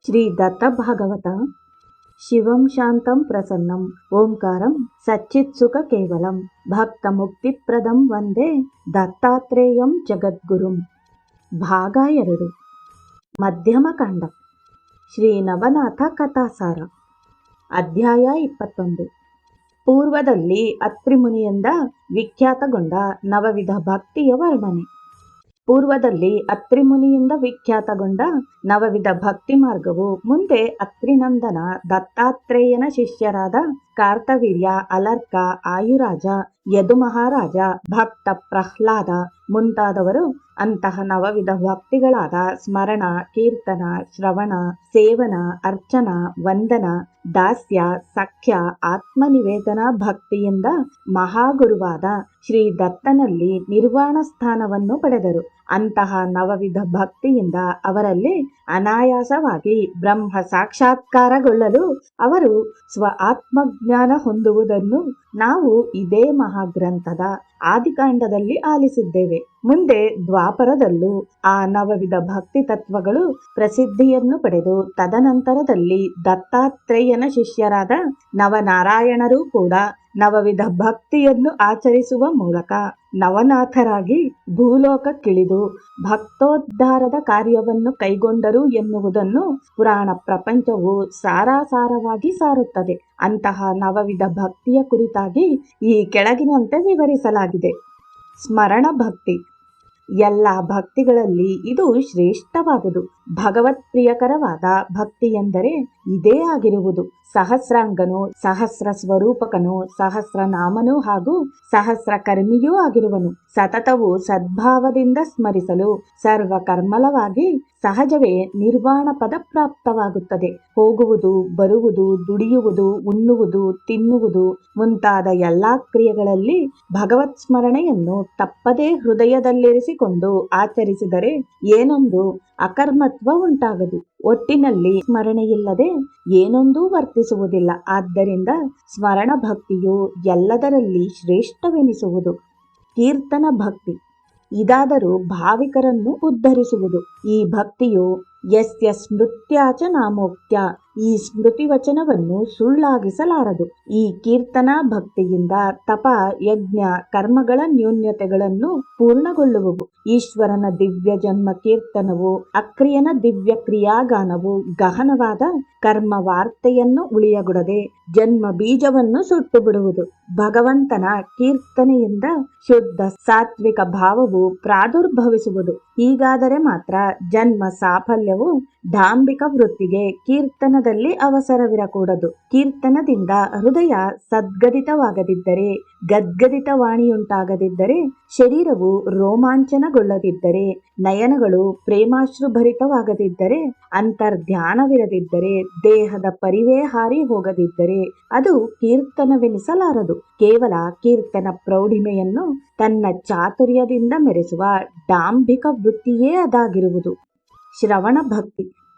ಶ್ರೀ ದತ್ತ ಭಾಗವತ ಶಿವಂ ಶಾಂತಂ ಪ್ರಸನ್ನಂ ಓಂಕಾರಂ ಸಚ್ಚಿತ್ಸುಖ ಕೇವಲಂ ಭಕ್ತ ಮುಕ್ತಿಪ್ರದಂ ವಂದೇ ದತ್ತಾತ್ರೇಯಂ ಜಗದ್ಗುರುಂ. ಭಾಗ 2 ಮಧ್ಯಮ ಕಾಂಡ ಶ್ರೀ ನವನಾಥ ಕಥಾಸಾರ. ಅಧ್ಯಾಯ 21. ಪೂರ್ವದಲ್ಲಿ ಅತ್ರಿ ಮುನಿಯಿಂದ ವಿಖ್ಯಾತಗೊಂಡ ನವವಿಧ ಭಕ್ತಿಯ ವರ್ಣನೆ. ಪೂರ್ವದಲ್ಲಿ ಅತ್ರಿ ಮುನಿಯಿಂದ ವಿಖ್ಯಾತಗೊಂಡ ನವವಿಧ ಭಕ್ತಿ ಮಾರ್ಗವು ಮುಂದೆ ಅತ್ರಿನಂದನ ದತ್ತಾತ್ರೇಯನ ಶಿಷ್ಯರಾದ ಕಾರ್ತವೀರ್ಯ, ಅಲರ್ಕ, ಆಯುರಾಜ, ಯದು ಮಹಾರಾಜ, ಭಕ್ತ ಪ್ರಹ್ಲಾದ ಮುಂತಾದವರು ಅಂತಹ ನವವಿಧ ಭಕ್ತಿಗಳಾದ ಸ್ಮರಣ, ಕೀರ್ತನ, ಶ್ರವಣ, ಸೇವನ, ಅರ್ಚನ, ವಂದನ, ದಾಸ್ಯ, ಸಖ್ಯ, ಆತ್ಮನಿವೇದನ ಭಕ್ತಿಯಿಂದ ಮಹಾಗುರುವಾದ ಶ್ರೀ ದತ್ತನಲ್ಲಿ ನಿರ್ವಾಣ ಸ್ಥಾನವನ್ನು ಪಡೆದರು. ಅಂತಹ ನವವಿಧ ಭಕ್ತಿಯಿಂದ ಅವರಲ್ಲಿ ಅನಾಯಾಸವಾಗಿ ಬ್ರಹ್ಮ ಸಾಕ್ಷಾತ್ಕಾರಗೊಳ್ಳಲು ಅವರು ಸ್ವ ಆತ್ಮಜ್ಞಾನ ಹೊಂದುವುದನ್ನು ನಾವು ಇದೇ ಮಹಾಗ್ರಂಥದ ಆದಿಕಾಂಡದಲ್ಲಿ ಆಲಿಸಿದ್ದೇವೆ. ಮುಂದೆ ದ್ವಾಪರದಲ್ಲೂ ಆ ನವವಿಧ ಭಕ್ತಿ ತತ್ವಗಳು ಪ್ರಸಿದ್ಧಿಯನ್ನು ಪಡೆದು ತದನಂತರದಲ್ಲಿ ದತ್ತಾತ್ರೇಯನ ಶಿಷ್ಯರಾದ ನವನಾರಾಯಣರೂ ಕೂಡ ನವವಿಧ ಭಕ್ತಿಯನ್ನು ಆಚರಿಸುವ ಮೂಲಕ ನವನಾಥರಾಗಿ ಭೂಲೋಕಕ್ಕಿಳಿದು ಭಕ್ತೋದ್ಧಾರದ ಕಾರ್ಯವನ್ನು ಕೈಗೊಂಡರು ಎನ್ನುವುದನ್ನು ಪುರಾಣ ಪ್ರಪಂಚವು ಸಾರಾಸಾರವಾಗಿ ಸಾರುತ್ತದೆ. ಅಂತಹ ನವವಿಧ ಭಕ್ತಿಯ ಕುರಿತಾಗಿ ಈ ಕೆಳಗಿನಂತೆ ವಿವರಿಸಲಾಗಿದೆ. ಸ್ಮರಣ ಭಕ್ತಿ. ಎಲ್ಲ ಭಕ್ತಿಗಳಲ್ಲಿ ಇದು ಶ್ರೇಷ್ಠವಾದುದು. ಭಗವತ್ ಪ್ರಿಯಕರವಾದ ಭಕ್ತಿ ಎಂದರೆ ಇದೇ ಆಗಿರುವುದು. ಸಹಸ್ರಾಂಗನು, ಸಹಸ್ರ ಸ್ವರೂಪಕನು, ಸಹಸ್ರನಾಮನು ಹಾಗೂ ಸಹಸ್ರ ಕರ್ಮಿಯೂ ಆಗಿರುವನು. ಸತತವು ಸದ್ಭಾವದಿಂದ ಸ್ಮರಿಸಲು ಸರ್ವಕರ್ಮಲವಾಗಿ ಸಹಜವೇ ನಿರ್ವಾಣ ಪದ ಪ್ರಾಪ್ತವಾಗುತ್ತದೆ. ಹೋಗುವುದು, ಬರುವುದು, ದುಡಿಯುವುದು, ಉಣ್ಣುವುದು, ತಿನ್ನುವುದು ಮುಂತಾದ ಎಲ್ಲಾ ಕ್ರಿಯೆಗಳಲ್ಲಿ ಭಗವತ್ ಸ್ಮರಣೆಯನ್ನು ತಪ್ಪದೇ ಹೃದಯದಲ್ಲಿರಿಸಿಕೊಂಡು ಆಚರಿಸಿದರೆ ಏನೊಂದು ಅಕರ್ಮತ್ವ ಉಂಟಾಗದು. ಒಟ್ಟಿನಲ್ಲಿ ಸ್ಮರಣೆಯಿಲ್ಲದೆ ಏನೊಂದೂ ವರ್ತಿಸುವುದಿಲ್ಲ. ಆದ್ದರಿಂದ ಸ್ಮರಣ ಭಕ್ತಿಯು ಎಲ್ಲದರಲ್ಲಿ ಶ್ರೇಷ್ಠವೆನಿಸುವುದು. ಕೀರ್ತನ ಭಕ್ತಿ. ಇದಾದರೂ ಭಾವಿಕರನ್ನು ಉದ್ಧರಿಸುವುದು. ಈ ಭಕ್ತಿಯು ಯಸ್ಯ ಸ್ಮೃತ್ಯಾಚ ನಾಮೋಕ್ತ್ಯ, ಈ ಸ್ಮೃತಿ ವಚನವನ್ನು ಸುಳ್ಳಾಗಿಸಲಾರದು. ಈ ಕೀರ್ತನಾ ಭಕ್ತಿಯಿಂದ ತಪ, ಯಜ್ಞ, ಕರ್ಮಗಳ ನ್ಯೂನ್ಯತೆಗಳನ್ನು ಪೂರ್ಣಗೊಳ್ಳುವುವು. ಈಶ್ವರನ ದಿವ್ಯ ಜನ್ಮ ಕೀರ್ತನವು, ಅಕ್ರಿಯನ ದಿವ್ಯ ಕ್ರಿಯಾಗಾನವು ಗಹನವಾದ ಕರ್ಮ ವಾರ್ತೆಯನ್ನು ಉಳಿಯಗೊಡದೆ ಜನ್ಮ ಬೀಜವನ್ನು ಸುಟ್ಟು ಬಿಡುವುದು. ಭಗವಂತನ ಕೀರ್ತನೆಯಿಂದ ಶುದ್ಧ ಸಾತ್ವಿಕ ಭಾವವು ಪ್ರಾದುರ್ಭವಿಸುವುದು. ಹೀಗಾದರೆ ಮಾತ್ರ ಜನ್ಮ ಸಾಫಲ್ಯವು ಡಾಂಬಿಕ ವೃತ್ತಿಗೆ ಕೀರ್ತನದಲ್ಲಿ ಅವಸರವಿರಕೂಡದು. ಕೀರ್ತನದಿಂದ ಹೃದಯ ಸದ್ಗದಿತವಾಗದಿದ್ದರೆ, ಗದ್ಗದಿತ ವಾಣಿಯುಂಟಾಗದಿದ್ದರೆ, ಶರೀರವು ರೋಮಾಂಚನಗೊಳ್ಳದಿದ್ದರೆ, ನಯನಗಳು ಪ್ರೇಮಾಶ್ರುಭರಿತವಾಗದಿದ್ದರೆ, ಅಂತರ್ಧ್ಯಾನವಿರದಿದ್ದರೆ, ದೇಹದ ಪರಿವೇ ಹಾರಿ ಹೋಗದಿದ್ದರೆ ಅದು ಕೀರ್ತನವೆನಿಸಲಾರದು. ಕೇವಲ ಕೀರ್ತನ ಪ್ರೌಢಿಮೆಯನ್ನು ತನ್ನ ಚಾತುರ್ಯದಿಂದ ಮೆರೆಸುವ ಡಾಂಬಿಕ ವೃತ್ತಿಯೇ ಅದಾಗಿರುವುದು. ಶ್ರವಣ ಭಕ್ತಿ.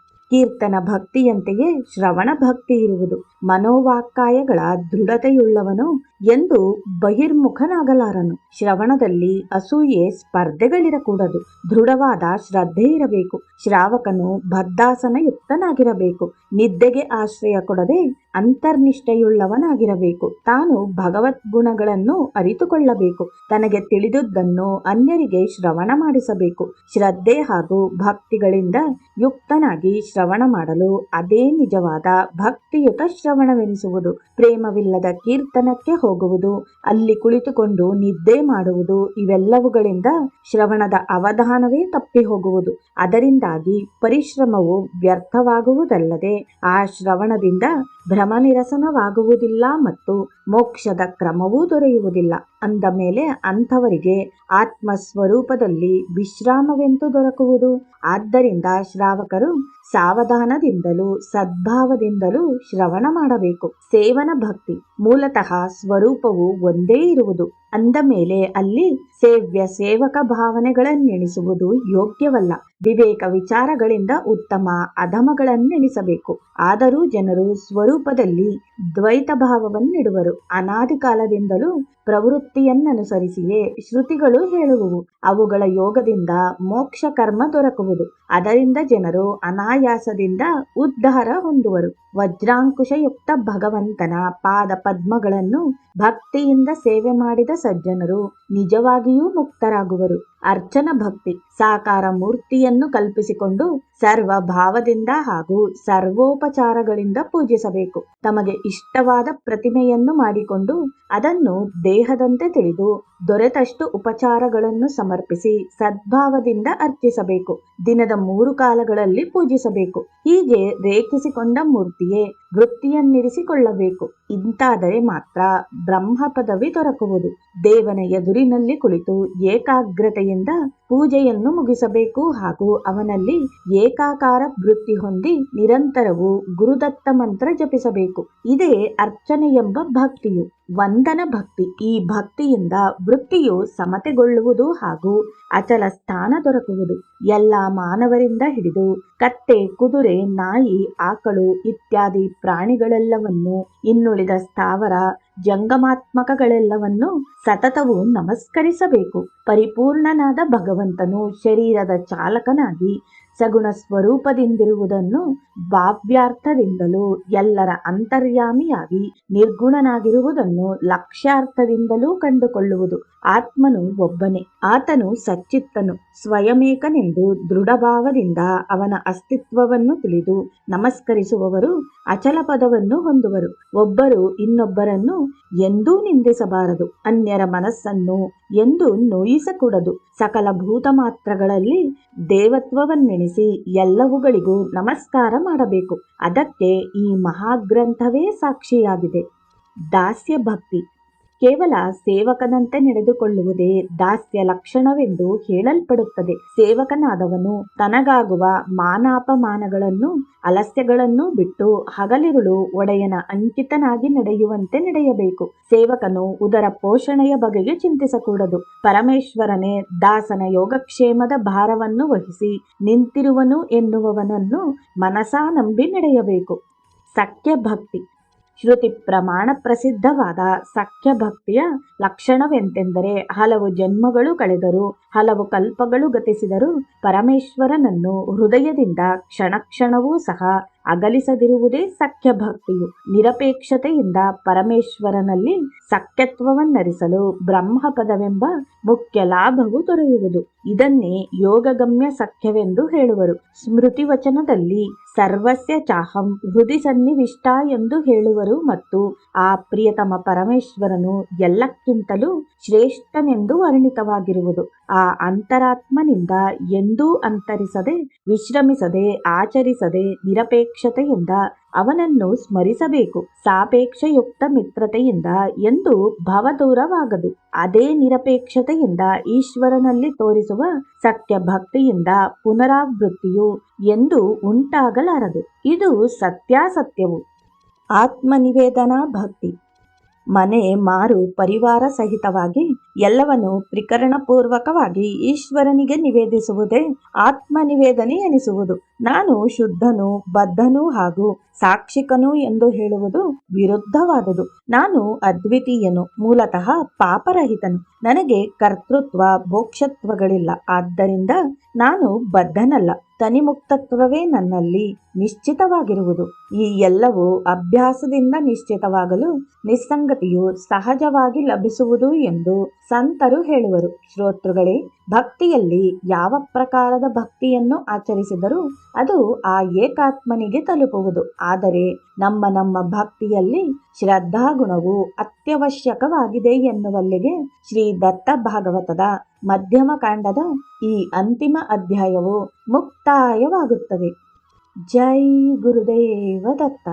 ಕೀರ್ತನ ಭಕ್ತಿಯಂತೆಯೇ ಶ್ರವಣ ಭಕ್ತಿ ಇರುವುದು. ಮನೋವಾಕ್ಕಾಯಗಳ ದೃಢತೆಯುಳ್ಳವನು ಎಂದು ಬಹಿರ್ಮುಖನಾಗಲಾರನು. ಶ್ರವಣದಲ್ಲಿ ಅಸೂಯೆ, ಸ್ಪರ್ಧೆಗಳಿರಕೂಡದು. ದೃಢವಾದ ಶ್ರದ್ಧೆ ಇರಬೇಕು. ಶ್ರಾವಕನು ಬದ್ಧಾಸನಯುಕ್ತನಾಗಿರಬೇಕು. ನಿದ್ದೆಗೆ ಆಶ್ರಯ ಕೊಡದೆ ಅಂತರ್ನಿಷ್ಠೆಯುಳ್ಳವನಾಗಿರಬೇಕು. ತಾನು ಭಗವದ್ ಗುಣಗಳನ್ನು ಅರಿತುಕೊಳ್ಳಬೇಕು. ತನಗೆ ತಿಳಿದುದನ್ನು ಅನ್ಯರಿಗೆ ಶ್ರವಣ ಮಾಡಿಸಬೇಕು. ಶ್ರದ್ಧೆ ಹಾಗೂ ಭಕ್ತಿಗಳಿಂದ ಯುಕ್ತನಾಗಿ ಶ್ರವಣ ಮಾಡಲು ಅದೇ ನಿಜವಾದ ಭಕ್ತಿಯುತ ಶ್ರವಣವೆನಿಸುವುದು. ಪ್ರೇಮವಿಲ್ಲದ ಕೀರ್ತನಕ್ಕೆ ಹೋಗುವುದು, ಅಲ್ಲಿ ಕುಳಿತುಕೊಂಡು ನಿದ್ದೆ ಮಾಡುವುದು, ಇವೆಲ್ಲವುಗಳಿಂದ ಶ್ರವಣದ ಅವಧಾನವೇ ತಪ್ಪಿ ಹೋಗುವುದು. ಅದರಿಂದಾಗಿ ಪರಿಶ್ರಮವು ವ್ಯರ್ಥವಾಗುವುದಲ್ಲದೆ ಆ ಶ್ರವಣದಿಂದ ಭ್ರಮನಿರಸನವಾಗುವುದಿಲ್ಲ ಮತ್ತು ಮೋಕ್ಷದ ಕ್ರಮವೂ ದೊರೆಯುವುದಿಲ್ಲ. ಅಂದ ಮೇಲೆ ಅಂಥವರಿಗೆ ಆತ್ಮಸ್ವರೂಪದಲ್ಲಿ ವಿಶ್ರಾಮವೆಂತೂ ದೊರಕುವುದು. ಆದ್ದರಿಂದ ಶ್ರಾವಕರು ಸಾವಧಾನದಿಂದಲೂ ಸದ್ಭಾವದಿಂದಲೂ ಶ್ರವಣ ಮಾಡಬೇಕು. ಸೇವನ ಭಕ್ತಿ. ಮೂಲತಃ ಸ್ವರೂಪವು ಒಂದೇ ಇರುವುದು. ಅಂದ ಮೇಲೆ ಅಲ್ಲಿ ಸೇವ್ಯ ಸೇವಕ ಭಾವನೆಗಳನ್ನೆಣಿಸುವುದು ಯೋಗ್ಯವಲ್ಲ. ವಿವೇಕ ವಿಚಾರಗಳಿಂದ ಉತ್ತಮ ಅಧಮಗಳನ್ನೆಣಿಸಬೇಕು. ಆದರೂ ಜನರು ಸ್ವರೂಪದಲ್ಲಿ ದ್ವೈತ ಭಾವವನ್ನಿಡುವರು. ಅನಾದಿ ಕಾಲದಿಂದಲೂ ಪ್ರವೃತ್ತಿಯನ್ನನುಸರಿಸಿಯೇ ಶ್ರುತಿಗಳು ಹೇಳುವುವು. ಅವುಗಳ ಯೋಗದಿಂದ ಮೋಕ್ಷ ಕರ್ಮ ದೊರಕುವುದು. ಅದರಿಂದ ಜನರು ಅನಾಯಾಸದಿಂದ ಉದ್ಧಾರ ಹೊಂದುವರು. ವಜ್ರಾಂಕುಶಯುಕ್ತ ಭಗವಂತನ ಪಾದ ಪದ್ಮಗಳನ್ನು ಭಕ್ತಿಯಿಂದ ಸೇವೆ ಮಾಡಿದ ಸಜ್ಜನರು ನಿಜವಾಗಿಯೂ ಮುಕ್ತರಾಗುವರು. ಅರ್ಚನ ಭಕ್ತಿ ಸಾಕಾರ ಮೂರ್ತಿಯನ್ನು ಕಲ್ಪಿಸಿಕೊಂಡು ಸರ್ವ ಭಾವದಿಂದ ಹಾಗೂ ಸರ್ವೋಪಚಾರಗಳಿಂದ ಪೂಜಿಸಬೇಕು. ತಮಗೆ ಇಷ್ಟವಾದ ಪ್ರತಿಮೆಯನ್ನು ಮಾಡಿಕೊಂಡು ಅದನ್ನು ದೇಹದಂತೆ ತಿಳಿದು ದೊರೆತಷ್ಟು ಉಪಚಾರಗಳನ್ನು ಸಮರ್ಪಿಸಿ ಸದ್ಭಾವದಿಂದ ಅರ್ಚಿಸಬೇಕು. ದಿನದ 3 ಕಾಲಗಳಲ್ಲಿ ಪೂಜಿಸಬೇಕು. ಹೀಗೆ ರೇಖಿಸಿಕೊಂಡ ಮೂರ್ತಿಯೇ ವೃತ್ತಿಯನ್ನಿರಿಸಿಕೊಳ್ಳಬೇಕು. ಇಂತಾದರೆ ಮಾತ್ರ ಬ್ರಹ್ಮ ಪದವಿ ದೊರಕುವುದು. ದೇವನ ಎದುರಿನಲ್ಲಿ ಕುಳಿತು ಏಕಾಗ್ರತೆಯಿಂದ ಪೂಜೆಯನ್ನು ಮುಗಿಸಬೇಕು ಹಾಗೂ ಅವನಲ್ಲಿ ಏಕಾಕಾರ ವೃತ್ತಿ ಹೊಂದಿ ನಿರಂತರವೂ ಗುರುದತ್ತ ಮಂತ್ರ ಜಪಿಸಬೇಕು. ಇದೇ ಅರ್ಚನೆ ಎಂಬ ಭಕ್ತಿಯು. ವಂದನ ಭಕ್ತಿ. ಈ ಭಕ್ತಿಯಿಂದ ವೃತ್ತಿಯು ಸಮತೆಗೊಳ್ಳುವುದು ಹಾಗೂ ಅಚಲ ಸ್ಥಾನ ದೊರಕುವುದು. ಎಲ್ಲ ಮಾನವರಿಂದ ಹಿಡಿದು ಕತ್ತೆ, ಕುದುರೆ, ನಾಯಿ, ಆಕಳು ಇತ್ಯಾದಿ ಪ್ರಾಣಿಗಳೆಲ್ಲವನ್ನೂ ಇನ್ನುಳಿದ ಸ್ಥಾವರ ಜಂಗಮಾತ್ಮಕಗಳೆಲ್ಲವನ್ನೂ ಸತತವೂ ನಮಸ್ಕರಿಸಬೇಕು. ಪರಿಪೂರ್ಣನಾದ ಭಗವಂತನು ಶರೀರದ ಚಾಲಕನಾಗಿ ಸಗುಣ ಸ್ವರೂಪದಿಂದಿರುವುದನ್ನು ಭಾವ್ಯಾರ್ಥದಿಂದಲೂ ಎಲ್ಲರ ಅಂತರ್ಯಾಮಿಯಾಗಿ ನಿರ್ಗುಣನಾಗಿರುವುದನ್ನು ಲಕ್ಷ್ಯಾರ್ಥದಿಂದಲೂ ಕಂಡುಕೊಳ್ಳುವುದು. ಆತ್ಮನು ಒಬ್ಬನೇ. ಆತನು ಸಚ್ಚಿತ್ತನು, ಸ್ವಯಮೇಕನೆಂದು ದೃಢಭಾವದಿಂದ ಅವನ ಅಸ್ತಿತ್ವವನ್ನು ತಿಳಿದು ನಮಸ್ಕರಿಸುವವರು ಅಚಲ ಪದವನ್ನು ಹೊಂದುವರು. ಒಬ್ಬರು ಇನ್ನೊಬ್ಬರನ್ನು ಎಂದೂ ನಿಂದಿಸಬಾರದು. ಅನ್ಯರ ಮನಸ್ಸನ್ನು ಎಂದು ನೋಯಿಸಕೂಡದು. ಸಕಲ ಭೂತ ಮಾತ್ರಗಳಲ್ಲಿ ದೇವತ್ವವನ್ನೆಣಿಸಿ ಎಲ್ಲವುಗಳಿಗೂ ನಮಸ್ಕಾರ ಮಾಡಬೇಕು. ಅದಕ್ಕೆ ಈ ಮಹಾಗ್ರಂಥವೇ ಸಾಕ್ಷಿಯಾಗಿದೆ. ದಾಸ್ಯ ಭಕ್ತಿ. ಕೇವಲ ಸೇವಕನಂತೆ ನಡೆದುಕೊಳ್ಳುವುದೇ ದಾಸ್ಯ ಲಕ್ಷಣವೆಂದು ಹೇಳಲ್ಪಡುತ್ತದೆ. ಸೇವಕನಾದವನು ತನಗಾಗುವ ಮಾನಾಪಮಾನಗಳನ್ನು ಅಲಸ್ಯಗಳನ್ನು ಬಿಟ್ಟು ಹಗಲಿರುಳು ಒಡೆಯನ ಅಂಕಿತನಾಗಿ ನಡೆಯುವಂತೆ ನಡೆಯಬೇಕು. ಸೇವಕನು ಉದರ ಪೋಷಣೆಯ ಬಗೆಗೆ ಚಿಂತಿಸಕೂಡದು. ಪರಮೇಶ್ವರನೇ ದಾಸನ ಯೋಗಕ್ಷೇಮದ ಭಾರವನ್ನು ವಹಿಸಿ ನಿಂತಿರುವನು ಎನ್ನುವವನನ್ನು ಮನಸಾ ನಂಬಿ ನಡೆಯಬೇಕು. ಸಖ್ಯ ಭಕ್ತಿ. ಶ್ರುತಿ ಪ್ರಮಾಣ ಪ್ರಸಿದ್ಧವಾದ ಸಖ್ಯ ಭಕ್ತಿಯ ಲಕ್ಷಣವೆಂತೆಂದರೆ ಹಲವು ಜನ್ಮಗಳು ಕಳೆದರೂ ಹಲವು ಕಲ್ಪಗಳು ಗತಿಸಿದರೂ ಪರಮೇಶ್ವರನನ್ನು ಹೃದಯದಿಂದ ಕ್ಷಣ ಕ್ಷಣವೂ ಸಹ ಅಗಲಿಸದಿರುವುದೇ ಸಖ್ಯ ಭಕ್ತಿಯು. ನಿರಪೇಕ್ಷತೆಯಿಂದ ಪರಮೇಶ್ವರನಲ್ಲಿ ಸಖ್ಯತ್ವವನ್ನರಿಸಲು ಬ್ರಹ್ಮಪದವೆಂಬ ಮುಖ್ಯ ಲಾಭವು ದೊರೆಯುವುದು. ಇದನ್ನೇ ಯೋಗಗಮ್ಯ ಸಖ್ಯವೆಂದು ಹೇಳುವರು. ಸ್ಮೃತಿ ವಚನದಲ್ಲಿ ಸರ್ವಸ್ಯ ಚಾಹಂ ಹೃದಯ ಸನ್ನಿವಿಷ್ಟ ಎಂದು ಹೇಳುವರು ಮತ್ತು ಆ ಪ್ರಿಯತಮ ಪರಮೇಶ್ವರನು ಎಲ್ಲಕ್ಕಿಂತಲೂ ಶ್ರೇಷ್ಠನೆಂದು ವರ್ಣಿತವಾಗಿರುವುದು. ಆ ಅಂತರಾತ್ಮನಿಂದ ಎಂದೂ ಅಂತರಿಸದೆ, ವಿಶ್ರಮಿಸದೆ, ಆಚರಿಸದೆ ನಿರಪೇಕ್ಷತೆಯಿಂದ ಅವನನ್ನು ಸ್ಮರಿಸಬೇಕು. ಸಾಪೇಕ್ಷಯುಕ್ತ ಮಿತ್ರತೆಯಿಂದ ಎಂದು ಭವದೂರವಾಗದು. ಅದೇ ನಿರಪೇಕ್ಷತೆಯಿಂದ ಈಶ್ವರನಲ್ಲಿ ತೋರಿಸುವ ಸಖ್ಯ ಭಕ್ತಿಯಿಂದ ಪುನರಾವೃತ್ತಿಯು ಎಂದು ಉಂಟಾಗಲಾರದು. ಇದು ಸತ್ಯಾಸತ್ಯವು. ಆತ್ಮನಿವೇದನಾ ಭಕ್ತಿ. ಮನೆ ಮಾರು ಪರಿವಾರ ಸಹಿತವಾಗಿ ಎಲ್ಲವನ್ನು ತ್ರಿಕರಣಪೂರ್ವಕವಾಗಿ ಈಶ್ವರನಿಗೆ ನಿವೇದಿಸುವುದೇ ಆತ್ಮನಿವೇದನೆ ಎನಿಸುವುದು. ನಾನು ಶುದ್ಧನು, ಬದ್ಧನು ಹಾಗೂ ಸಾಕ್ಷಿಕನು ಎಂದು ಹೇಳುವುದು ವಿರುದ್ಧವಾದುದು. ನಾನು ಅದ್ವಿತೀಯನು, ಮೂಲತಃ ಪಾಪರಹಿತನು. ನನಗೆ ಕರ್ತೃತ್ವ ಭೋಕ್ಷತ್ವಗಳಿಲ್ಲ. ಆದ್ದರಿಂದ ನಾನು ಬದ್ಧನಲ್ಲ. ತನಿಮುಕ್ತತ್ವವೇ ನನ್ನಲ್ಲಿ ನಿಶ್ಚಿತವಾಗಿರುವುದು. ಈ ಎಲ್ಲವೂ ಅಭ್ಯಾಸದಿಂದ ನಿಶ್ಚಿತವಾಗಲು ನಿಸ್ಸಂಗತಿಯು ಸಹಜವಾಗಿ ಲಭಿಸುವುದು ಎಂದು ಸಂತರು ಹೇಳುವರು. ಶ್ರೋತೃಗಳೇ, ಭಕ್ತಿಯಲ್ಲಿ ಯಾವ ಪ್ರಕಾರದ ಭಕ್ತಿಯನ್ನು ಆಚರಿಸಿದರೂ ಅದು ಆ ಏಕಾತ್ಮನಿಗೆ ತಲುಪುವುದು. ಆದರೆ ನಮ್ಮ ಭಕ್ತಿಯಲ್ಲಿ ಶ್ರದ್ಧಾಗುಣವು ಅತ್ಯವಶ್ಯಕವಾಗಿದೆ ಎನ್ನುವಲ್ಲಿಗೆ ಶ್ರೀ ದತ್ತ ಭಾಗವತದ ಮಧ್ಯಮ ಕಾಂಡದ ಈ ಅಂತಿಮ ಅಧ್ಯಾಯವು ಮುಕ್ತಾಯವಾಗುತ್ತದೆ. ಜೈ ಗುರುದೇವ ದತ್ತ.